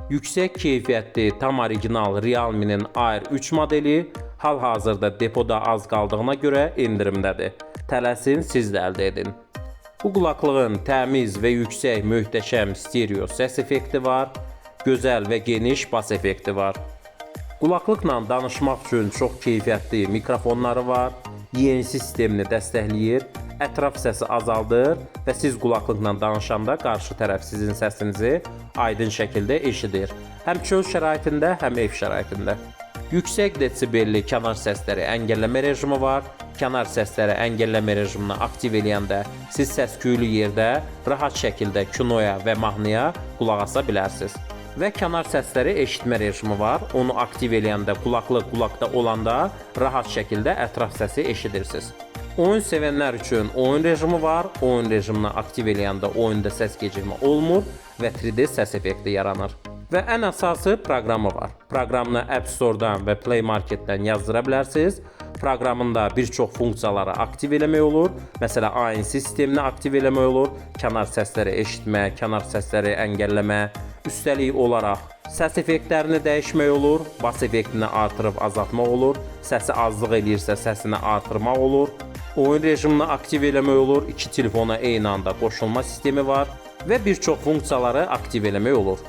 Yüksək keyfiyyətli, tam orijinal Realme-nin Air 3 modeli hal-hazırda depoda az qaldığına görə endirimdədir. Tələsin, siz də əldə edin. Bu qulaqlığın təmiz və yüksək möhtəşəm stereo səs effekti var, gözəl və geniş bas effekti var. Qulaqlıqla danışmaq üçün çox keyfiyyətli mikrofonları var, YN sistemini dəstəkləyir, ətraf səsi azaldır və siz qulaqlıqla danışanda qarşı tərəf sizin səsinizi aydın şəkildə eşidir. Həm çöl şəraitində, həm ev şəraitində. Yüksək desibelli kənar səsləri əngəlləmə rejimi var. Kənar səsləri əngəlləmə rejimini aktiv eləyəndə siz səs-küylü yerdə rahat şəkildə kinoya və mahnıya qulaq asa bilərsiniz. Və kənar səsləri eşitmə rejimi var. Onu aktiv eləyəndə qulaqlıq qulaqda olanda rahat şəkildə ətraf səsi eşidirsiniz. Oyun sevənlər üçün oyun rejimi var. Oyun rejimini aktiv eləyəndə oyunda səs gecikmə olmur və 3D səs effekti yaranır. Və ən əsası proqramı var. Proqramını App Store-dan və Play Market-dən yazdıra bilərsiniz. Proqramında bir çox funksiyaları aktiv eləmək olur. Məsələn, AIN sistemini aktiv eləmək olur. Kənar səsləri eşitmə, kənar səsləri əngəlləmə. Üstəlik olaraq səs effektlərini dəyişmək olur. Bas effektini artırıb azaltmaq olur. Səsi azlıq eləyirsə səsini artırmaq olur. Oyun rejimini aktiv eləmək olur. İki telefona eyni anda qoşulma sistemi var və bir çox funksiyaları aktiv eləmək olur.